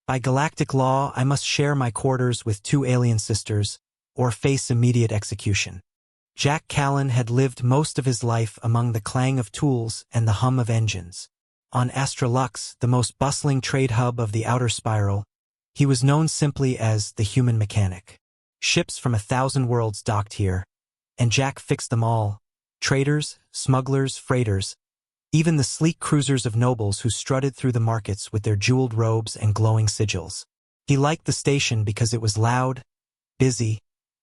By galactic law, I must share my quarters with 2 alien sisters, or face immediate execution. Jack Callan had lived most of his life among the clang of tools and the hum of engines. On Astrolux, the most bustling trade hub of the outer spiral, he was known simply as the human mechanic. Ships from 1,000 worlds docked here, and Jack fixed them all. Traders, smugglers, freighters, even the sleek cruisers of nobles who strutted through the markets with their jeweled robes and glowing sigils. He liked the station because it was loud, busy,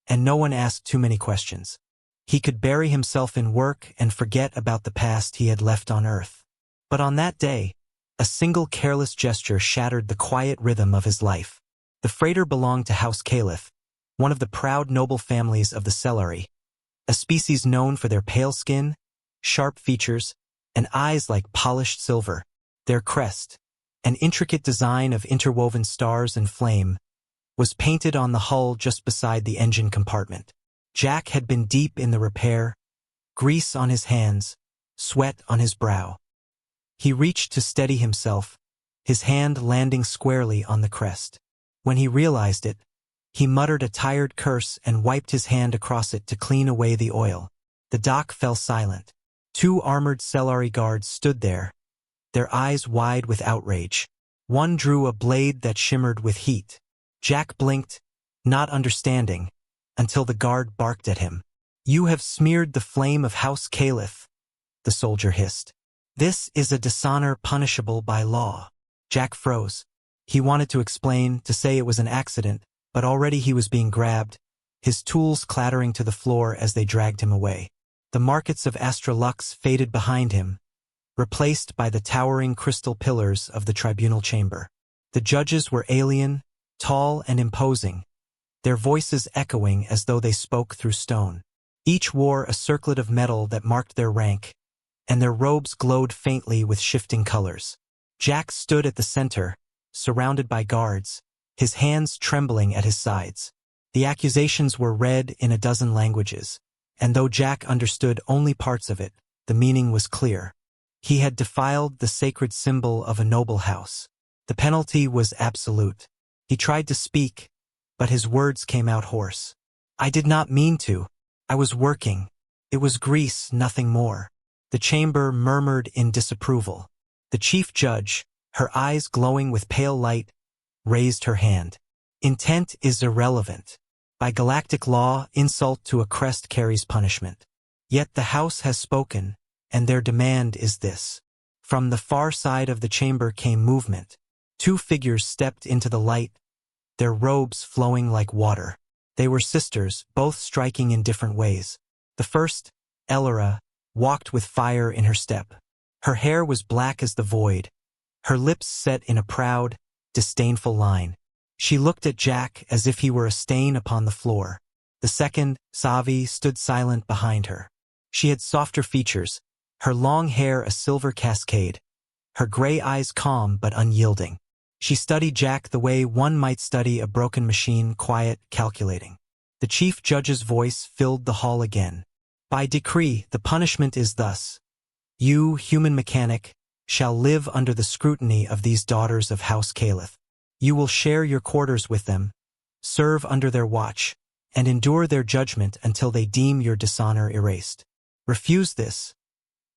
and no one asked too many questions. He could bury himself in work and forget about the past he had left on Earth. But on that day, a single careless gesture shattered the quiet rhythm of his life. The freighter belonged to House Caliph, one of the proud noble families of the Celery, a species known for their pale skin, sharp features, and eyes like polished silver. Their crest, an intricate design of interwoven stars and flame, was painted on the hull just beside the engine compartment. Jack had been deep in the repair, grease on his hands, sweat on his brow. He reached to steady himself, his hand landing squarely on the crest. When he realized it, he muttered a tired curse and wiped his hand across it to clean away the oil. The dock fell silent. 2 armored Celery guards stood there, their eyes wide with outrage. One drew a blade that shimmered with heat. Jack blinked, not understanding, until the guard barked at him. "You have smeared the flame of House Caliph," the soldier hissed. "This is a dishonor punishable by law." Jack froze. He wanted to explain, to say it was an accident, but already he was being grabbed, his tools clattering to the floor as they dragged him away. The markets of Astrolux faded behind him, replaced by the towering crystal pillars of the tribunal chamber. The judges were alien, tall and imposing, their voices echoing as though they spoke through stone. Each wore a circlet of metal that marked their rank, and their robes glowed faintly with shifting colors. Jack stood at the center, surrounded by guards, his hands trembling at his sides. The accusations were read in a dozen languages, and though Jack understood only parts of it, the meaning was clear. He had defiled the sacred symbol of a noble house. The penalty was absolute. He tried to speak, but his words came out hoarse. "I did not mean to. I was working. It was grease, nothing more." The chamber murmured in disapproval. The chief judge, her eyes glowing with pale light, raised her hand. "Intent is irrelevant. By galactic law, insult to a crest carries punishment. Yet the House has spoken, and their demand is this." From the far side of the chamber came movement. 2 figures stepped into the light, their robes flowing like water. They were sisters, both striking in different ways. The first, Elora, walked with fire in her step. Her hair was black as the void, her lips set in a proud, disdainful line. She looked at Jack as if he were a stain upon the floor. The second, Savi, stood silent behind her. She had softer features, her long hair a silver cascade, her gray eyes calm but unyielding. She studied Jack the way one might study a broken machine, quiet, calculating. The chief judge's voice filled the hall again. "By decree, the punishment is thus. You, human mechanic, shall live under the scrutiny of these daughters of House Caliph. You will share your quarters with them, serve under their watch, and endure their judgment until they deem your dishonor erased. Refuse this,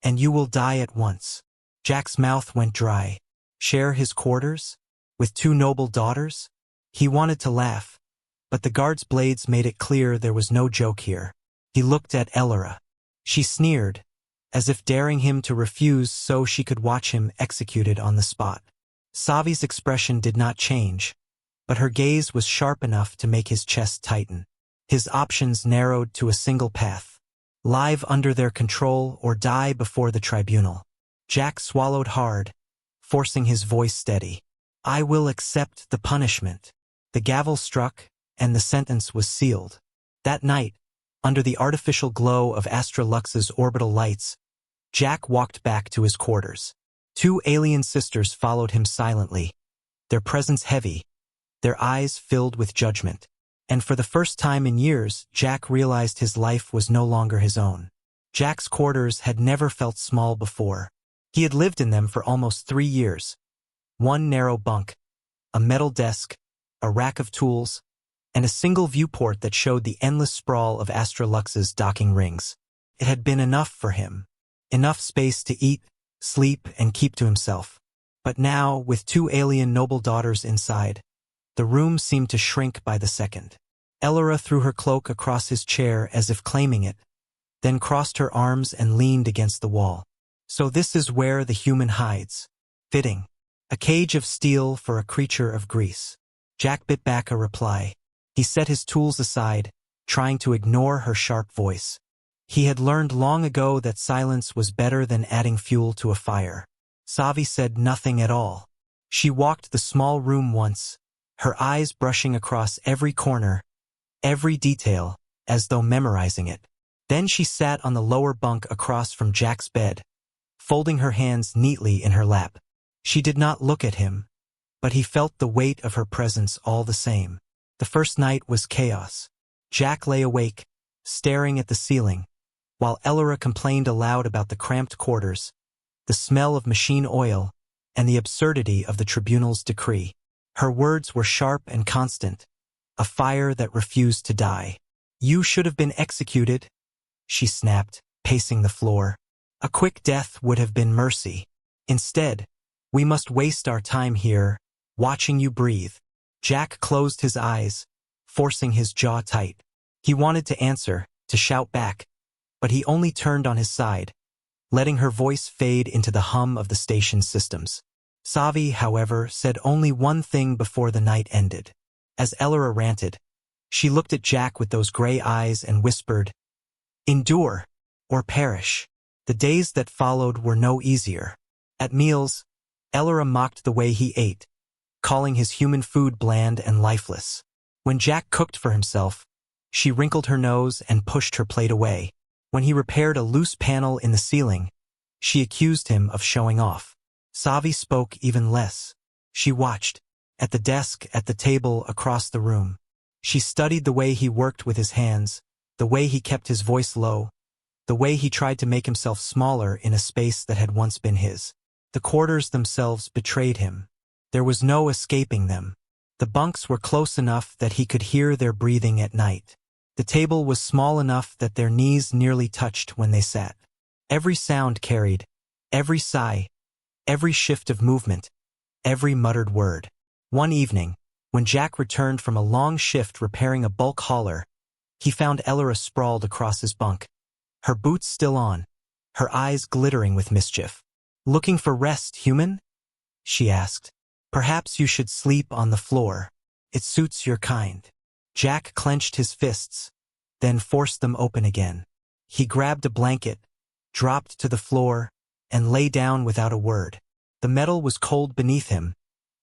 and you will die at once." Jack's mouth went dry. Share his quarters? With 2 noble daughters? He wanted to laugh, but the guard's blades made it clear there was no joke here. He looked at Elora. She sneered, as if daring him to refuse so she could watch him executed on the spot. Savi's expression did not change, but her gaze was sharp enough to make his chest tighten. His options narrowed to a single path: live under their control or die before the tribunal. Jack swallowed hard, forcing his voice steady. "I will accept the punishment." The gavel struck, and the sentence was sealed. That night, under the artificial glow of Astrolux's orbital lights, Jack walked back to his quarters. 2 alien sisters followed him silently, their presence heavy, their eyes filled with judgment. And for the first time in years, Jack realized his life was no longer his own. Jack's quarters had never felt small before. He had lived in them for almost 3 years. One narrow bunk, a metal desk, a rack of tools, and a single viewport that showed the endless sprawl of Astra Lux's docking rings. It had been enough for him. Enough space to eat, sleep, and keep to himself. But now, with two alien noble daughters inside, the room seemed to shrink by the second. Elora threw her cloak across his chair as if claiming it, then crossed her arms and leaned against the wall. So this is where the human hides. Fitting. A cage of steel for a creature of grease. Jack bit back a reply. He set his tools aside, trying to ignore her sharp voice. He had learned long ago that silence was better than adding fuel to a fire. Savi said nothing at all. She walked the small room once, her eyes brushing across every corner, every detail, as though memorizing it. Then she sat on the lower bunk across from Jack's bed, folding her hands neatly in her lap. She did not look at him, but he felt the weight of her presence all the same. The first night was chaos. Jack lay awake, staring at the ceiling, while Elora complained aloud about the cramped quarters, the smell of machine oil, and the absurdity of the tribunal's decree. Her words were sharp and constant, a fire that refused to die. "You should have been executed," she snapped, pacing the floor. "A quick death would have been mercy. Instead, we must waste our time here, watching you breathe." Jack closed his eyes, forcing his jaw tight. He wanted to answer, to shout back, but he only turned on his side, letting her voice fade into the hum of the station's systems. Savi, however, said only one thing before the night ended. As Elora ranted, she looked at Jack with those gray eyes and whispered, "Endure, or perish." The days that followed were no easier. At meals, Elora mocked the way he ate, calling his human food bland and lifeless. When Jack cooked for himself, she wrinkled her nose and pushed her plate away. When he repaired a loose panel in the ceiling, she accused him of showing off. Savi spoke even less. She watched, at the desk, at the table, across the room. She studied the way he worked with his hands, the way he kept his voice low, the way he tried to make himself smaller in a space that had once been his. The quarters themselves betrayed him. There was no escaping them. The bunks were close enough that he could hear their breathing at night. The table was small enough that their knees nearly touched when they sat. Every sound carried, every sigh, every shift of movement, every muttered word. One evening, when Jack returned from a long shift repairing a bulk hauler, he found Elora sprawled across his bunk, her boots still on, her eyes glittering with mischief. "Looking for rest, human?" she asked. "Perhaps you should sleep on the floor. It suits your kind." Jack clenched his fists, then forced them open again. He grabbed a blanket, dropped to the floor, and lay down without a word. The metal was cold beneath him,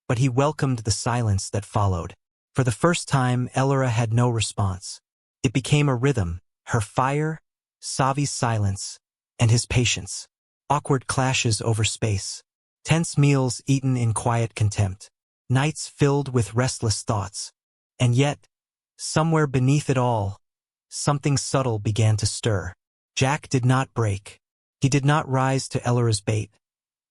but he welcomed the silence that followed. For the first time, Elora had no response. It became a rhythm, her fire, Savi's silence, and his patience. Awkward clashes over space. Tense meals eaten in quiet contempt. Nights filled with restless thoughts. And yet, somewhere beneath it all, something subtle began to stir. Jack did not break. He did not rise to Elora's bait,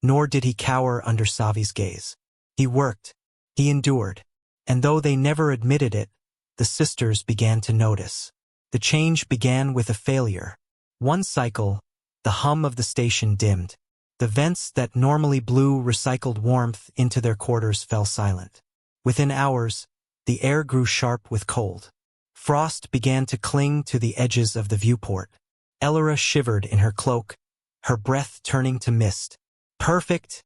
nor did he cower under Savi's gaze. He worked, he endured, and though they never admitted it, the sisters began to notice. The change began with a failure. One cycle, the hum of the station dimmed. The vents that normally blew recycled warmth into their quarters fell silent. Within hours, the air grew sharp with cold. Frost began to cling to the edges of the viewport. Elora shivered in her cloak, her breath turning to mist. "Perfect,"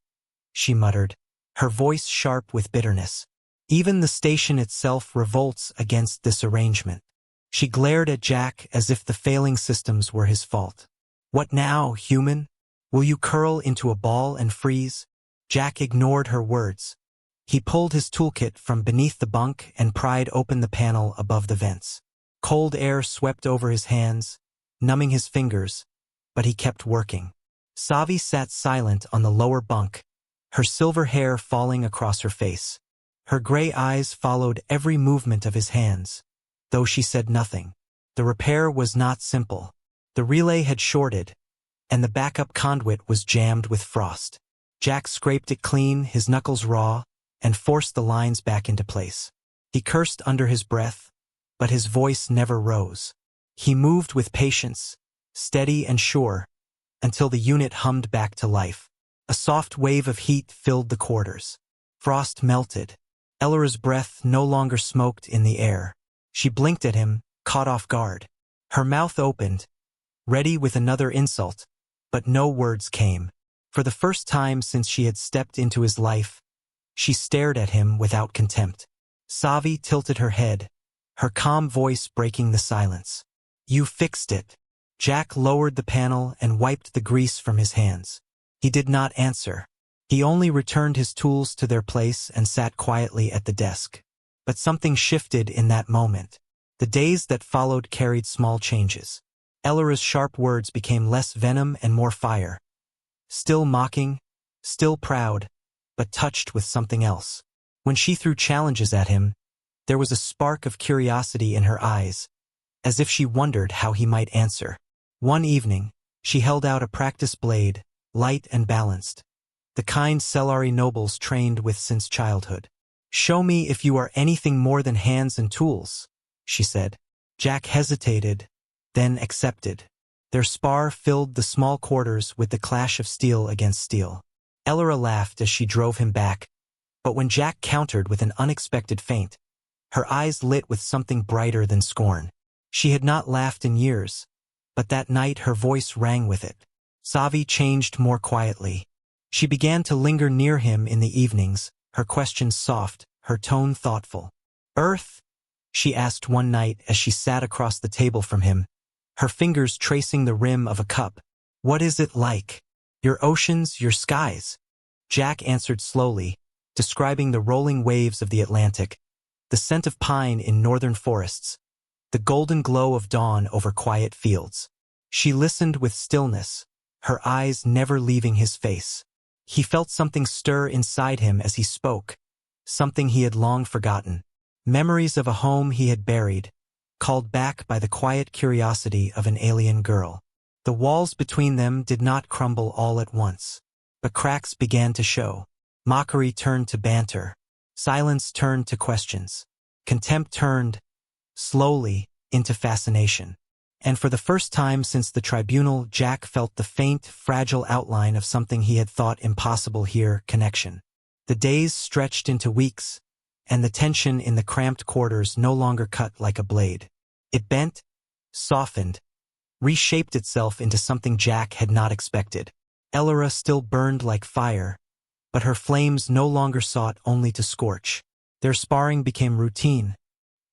she muttered, her voice sharp with bitterness. Even the station itself revolts against this arrangement. She glared at Jack as if the failing systems were his fault. "What now, human? Will you curl into a ball and freeze?" Jack ignored her words. He pulled his toolkit from beneath the bunk and pried open the panel above the vents. Cold air swept over his hands, numbing his fingers, but he kept working. Savi sat silent on the lower bunk, her silver hair falling across her face. Her gray eyes followed every movement of his hands, though she said nothing. The repair was not simple. The relay had shorted, and the backup conduit was jammed with frost. Jack scraped it clean, his knuckles raw, and forced the lines back into place. He cursed under his breath, but his voice never rose. He moved with patience, steady and sure, until the unit hummed back to life. A soft wave of heat filled the quarters. Frost melted. Ellora's breath no longer smoked in the air. She blinked at him, caught off guard. Her mouth opened, ready with another insult, but no words came. For the first time since she had stepped into his life, she stared at him without contempt. Savi tilted her head, her calm voice breaking the silence. "You fixed it." Jack lowered the panel and wiped the grease from his hands. He did not answer. He only returned his tools to their place and sat quietly at the desk. But something shifted in that moment. The days that followed carried small changes. Ellora's sharp words became less venom and more fire. Still mocking, still proud, but touched with something else. When she threw challenges at him, there was a spark of curiosity in her eyes, as if she wondered how he might answer. One evening, she held out a practice blade, light and balanced, the kind Cellari nobles trained with since childhood. "Show me if you are anything more than hands and tools," she said. Jack hesitated, then accepted. Their spar filled the small quarters with the clash of steel against steel. Ellora laughed as she drove him back, but when Jack countered with an unexpected feint, her eyes lit with something brighter than scorn. She had not laughed in years, but that night her voice rang with it. Savi changed more quietly. She began to linger near him in the evenings, her questions soft, her tone thoughtful. "Earth?" she asked one night as she sat across the table from him, her fingers tracing the rim of a cup. "What is it like? Your oceans, your skies?" Jack answered slowly, describing the rolling waves of the Atlantic, the scent of pine in northern forests, the golden glow of dawn over quiet fields. She listened with stillness, her eyes never leaving his face. He felt something stir inside him as he spoke, something he had long forgotten. Memories of a home he had buried, called back by the quiet curiosity of an alien girl. The walls between them did not crumble all at once, but cracks began to show. Mockery turned to banter. Silence turned to questions. Contempt turned, slowly, into fascination. And for the first time since the tribunal, Jack felt the faint, fragile outline of something he had thought impossible here: connection. The days stretched into weeks, and the tension in the cramped quarters no longer cut like a blade. It bent, softened, reshaped itself into something Jack had not expected. Ellora still burned like fire, but her flames no longer sought only to scorch. Their sparring became routine.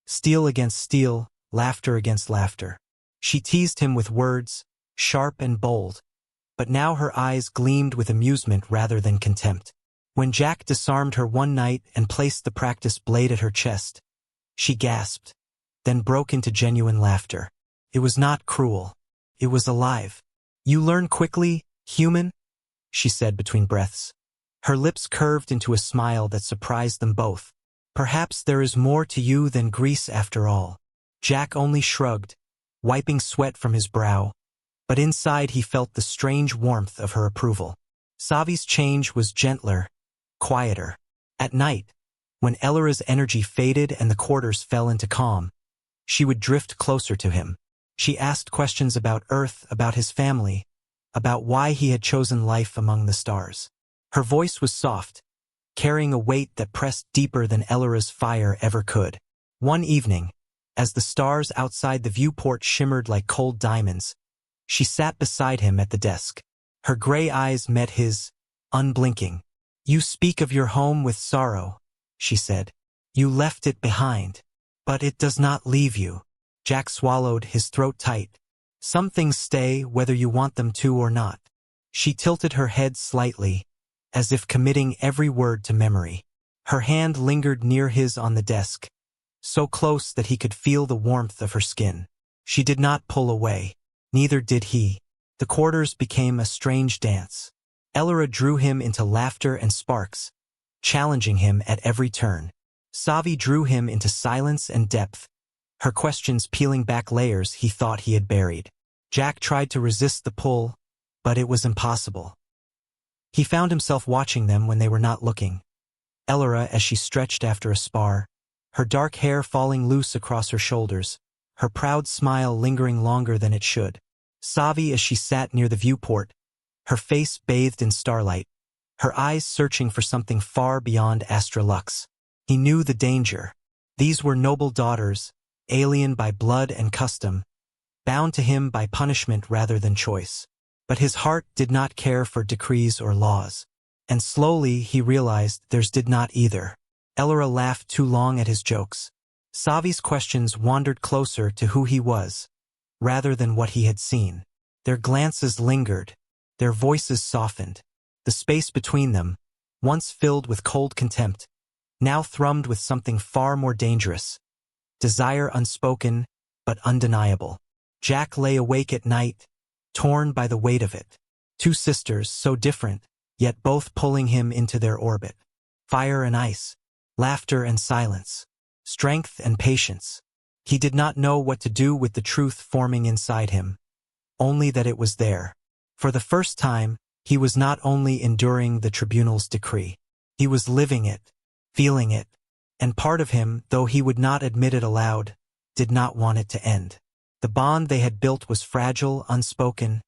Steel against steel, laughter against laughter. She teased him with words, sharp and bold, but now her eyes gleamed with amusement rather than contempt. When Jack disarmed her one night and placed the practice blade at her chest, she gasped, then broke into genuine laughter. It was not cruel. It was alive. "You learn quickly, human?" she said between breaths. Her lips curved into a smile that surprised them both. "Perhaps there is more to you than grease after all." Jack only shrugged, wiping sweat from his brow, but inside he felt the strange warmth of her approval. Savi's change was gentler, quieter. At night, when Ellora's energy faded and the quarters fell into calm, she would drift closer to him. She asked questions about Earth, about his family, about why he had chosen life among the stars. Her voice was soft, carrying a weight that pressed deeper than Ellora's fire ever could. One evening, as the stars outside the viewport shimmered like cold diamonds, she sat beside him at the desk. Her gray eyes met his, unblinking. "You speak of your home with sorrow," she said. "You left it behind. But it does not leave you." Jack swallowed, his throat tight. "Some things stay whether you want them to or not." She tilted her head slightly, as if committing every word to memory. Her hand lingered near his on the desk, so close that he could feel the warmth of her skin. She did not pull away. Neither did he. The quarters became a strange dance. Ellora drew him into laughter and sparks, challenging him at every turn. Savi drew him into silence and depth, her questions peeling back layers he thought he had buried. Jack tried to resist the pull, but it was impossible. He found himself watching them when they were not looking. Elora as she stretched after a spar, her dark hair falling loose across her shoulders, her proud smile lingering longer than it should. Savi as she sat near the viewport, her face bathed in starlight, her eyes searching for something far beyond Astra Lux. He knew the danger. These were noble daughters, alien by blood and custom, bound to him by punishment rather than choice. But his heart did not care for decrees or laws. And slowly he realized theirs did not either. Elora laughed too long at his jokes. Savi's questions wandered closer to who he was, rather than what he had seen. Their glances lingered, their voices softened. The space between them, once filled with cold contempt, now thrummed with something far more dangerous. Desire unspoken, but undeniable. Jack lay awake at night, torn by the weight of it. Two sisters, so different, yet both pulling him into their orbit. Fire and ice, laughter and silence, strength and patience. He did not know what to do with the truth forming inside him, only that it was there. For the first time, he was not only enduring the tribunal's decree. He was living it, feeling it, and part of him, though he would not admit it aloud, did not want it to end. The bond they had built was fragile, unspoken,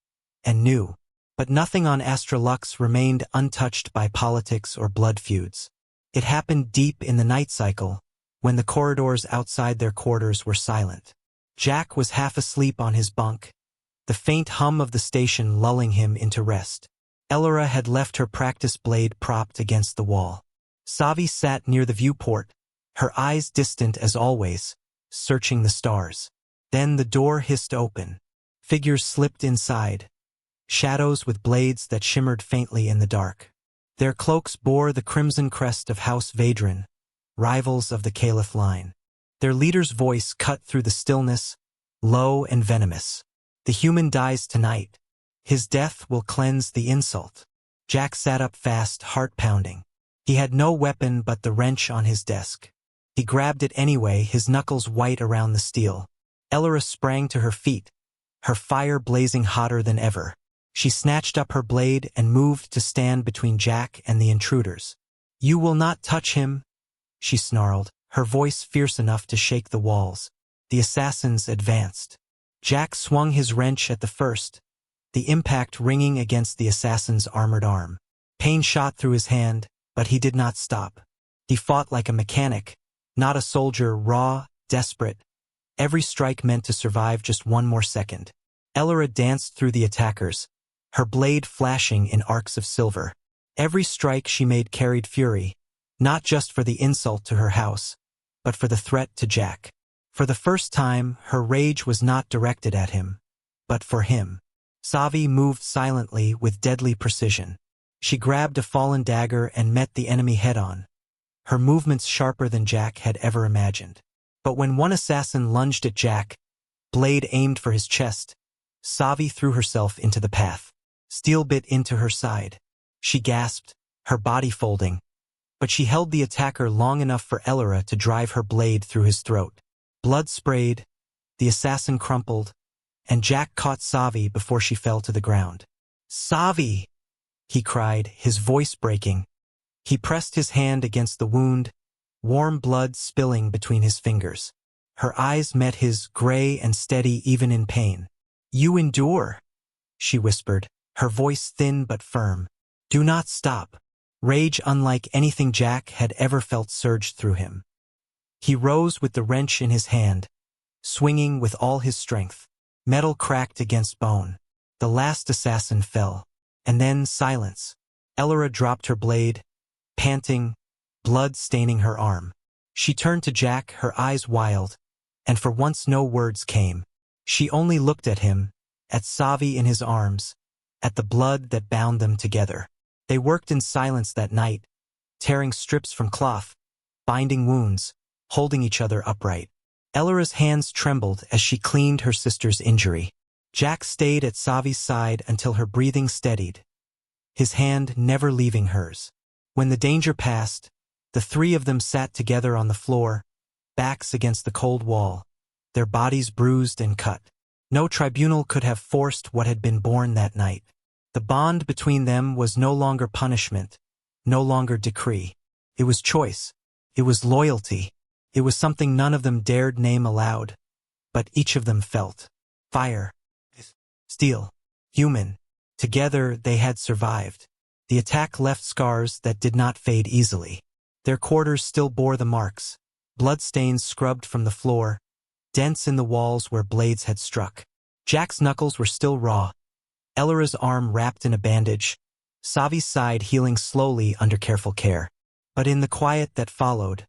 and new. But nothing on Astra Lux remained untouched by politics or blood feuds. It happened deep in the night cycle, when the corridors outside their quarters were silent. Jack was half asleep on his bunk, the faint hum of the station lulling him into rest. Elora had left her practice blade propped against the wall. Savi sat near the viewport, her eyes distant as always, searching the stars. Then the door hissed open. Figures slipped inside, shadows with blades that shimmered faintly in the dark. Their cloaks bore the crimson crest of House Vadran, rivals of the Caliph line. Their leader's voice cut through the stillness, low and venomous. The human dies tonight. His death will cleanse the insult. Jack sat up fast, heart pounding. He had no weapon but the wrench on his desk. He grabbed it anyway, his knuckles white around the steel. Elora sprang to her feet, her fire blazing hotter than ever. She snatched up her blade and moved to stand between Jack and the intruders. "You will not touch him," she snarled, her voice fierce enough to shake the walls. The assassins advanced. Jack swung his wrench at the first, the impact ringing against the assassin's armored arm. Pain shot through his hand, but he did not stop. He fought like a mechanic, not a soldier, raw, desperate. Every strike meant to survive just one more second. Elora danced through the attackers, her blade flashing in arcs of silver. Every strike she made carried fury, not just for the insult to her house, but for the threat to Jack. For the first time, her rage was not directed at him, but for him. Savi moved silently with deadly precision. She grabbed a fallen dagger and met the enemy head-on, her movements sharper than Jack had ever imagined. But when one assassin lunged at Jack, blade aimed for his chest, Savi threw herself into the path. Steel bit into her side. She gasped, her body folding, but she held the attacker long enough for Elora to drive her blade through his throat. Blood sprayed, the assassin crumpled, and Jack caught Savi before she fell to the ground. "Savi!" he cried, his voice breaking. He pressed his hand against the wound, warm blood spilling between his fingers. Her eyes met his, gray and steady even in pain. "You endure," she whispered, her voice thin but firm. "Do not stop." Rage unlike anything Jack had ever felt surged through him. He rose with the wrench in his hand, swinging with all his strength. Metal cracked against bone. The last assassin fell. And then silence. Elora dropped her blade, panting, blood staining her arm. She turned to Jack, her eyes wild, and for once no words came. She only looked at him, at Savi in his arms, at the blood that bound them together. They worked in silence that night, tearing strips from cloth, binding wounds, holding each other upright. Elora's hands trembled as she cleaned her sister's injury. Jack stayed at Savi's side until her breathing steadied, his hand never leaving hers. When the danger passed, the three of them sat together on the floor, backs against the cold wall, their bodies bruised and cut. No tribunal could have forced what had been born that night. The bond between them was no longer punishment, no longer decree. It was choice. It was loyalty. It was something none of them dared name aloud, but each of them felt. Fire. Steel. Human. Together they had survived. The attack left scars that did not fade easily. Their quarters still bore the marks, bloodstains scrubbed from the floor, dents in the walls where blades had struck. Jack's knuckles were still raw, Ellora's arm wrapped in a bandage, Savi's side healing slowly under careful care. But in the quiet that followed,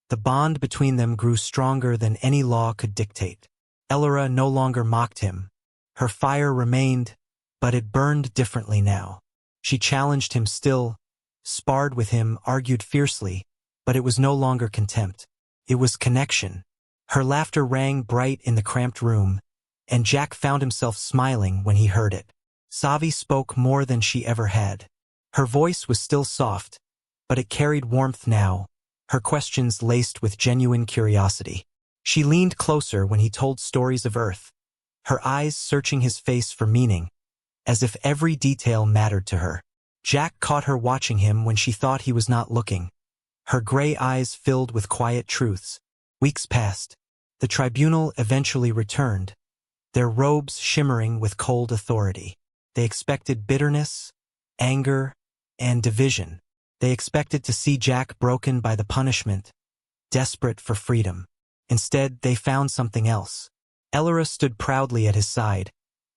the bond between them grew stronger than any law could dictate. Ellora no longer mocked him. Her fire remained, but it burned differently now. She challenged him still, sparred with him, argued fiercely, but it was no longer contempt. It was connection. Her laughter rang bright in the cramped room, and Jack found himself smiling when he heard it. Savi spoke more than she ever had. Her voice was still soft, but it carried warmth now, her questions laced with genuine curiosity. She leaned closer when he told stories of Earth, her eyes searching his face for meaning, as if every detail mattered to her. Jack caught her watching him when she thought he was not looking. Her gray eyes filled with quiet truths. Weeks passed. The tribunal eventually returned, their robes shimmering with cold authority. They expected bitterness, anger, and division. They expected to see Jack broken by the punishment, desperate for freedom. Instead, they found something else. Ellora stood proudly at his side,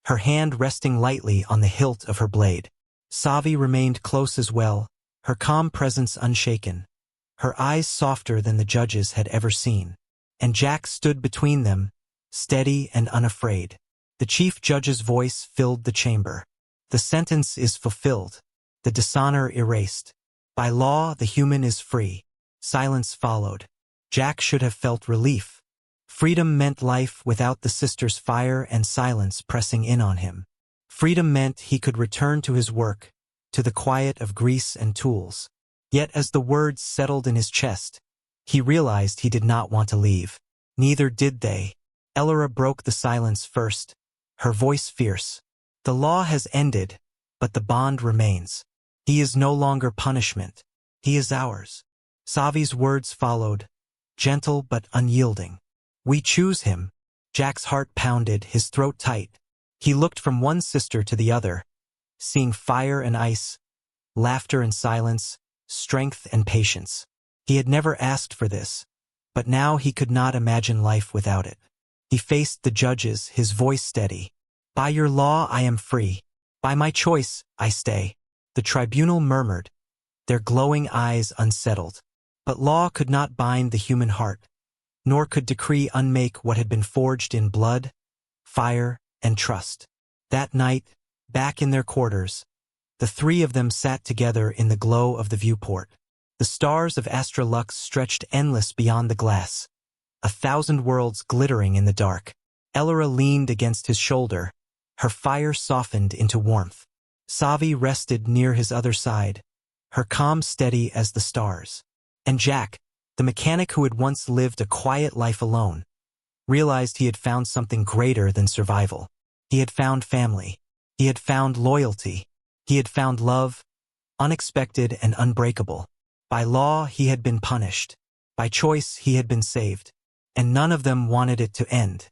her hand resting lightly on the hilt of her blade. Savi remained close as well, her calm presence unshaken, her eyes softer than the judges had ever seen. And Jack stood between them, steady and unafraid. The chief judge's voice filled the chamber. The sentence is fulfilled, the dishonor erased. By law, the human is free. Silence followed. Jack should have felt relief. Freedom meant life without the sisters' fire and silence pressing in on him. Freedom meant he could return to his work, to the quiet of grease and tools. Yet as the words settled in his chest, he realized he did not want to leave. Neither did they. Ellora broke the silence first, her voice fierce. The law has ended, but the bond remains. He is no longer punishment. He is ours. Savi's words followed, gentle but unyielding. We choose him. Jack's heart pounded, his throat tight. He looked from one sister to the other, seeing fire and ice, laughter and silence, strength and patience. He had never asked for this, but now he could not imagine life without it. He faced the judges, his voice steady. By your law I am free. By my choice I stay. The tribunal murmured, their glowing eyes unsettled. But law could not bind the human heart, nor could decree unmake what had been forged in blood, fire, and trust. That night, back in their quarters, the three of them sat together in the glow of the viewport. The stars of Astra Lux stretched endless beyond the glass, 1,000 worlds glittering in the dark. Ellora leaned against his shoulder, her fire softened into warmth. Savi rested near his other side, her calm steady as the stars. And Jack, the mechanic who had once lived a quiet life alone, realized he had found something greater than survival. He had found family. He had found loyalty. He had found love, unexpected and unbreakable. By law, he had been punished. By choice, he had been saved. And none of them wanted it to end.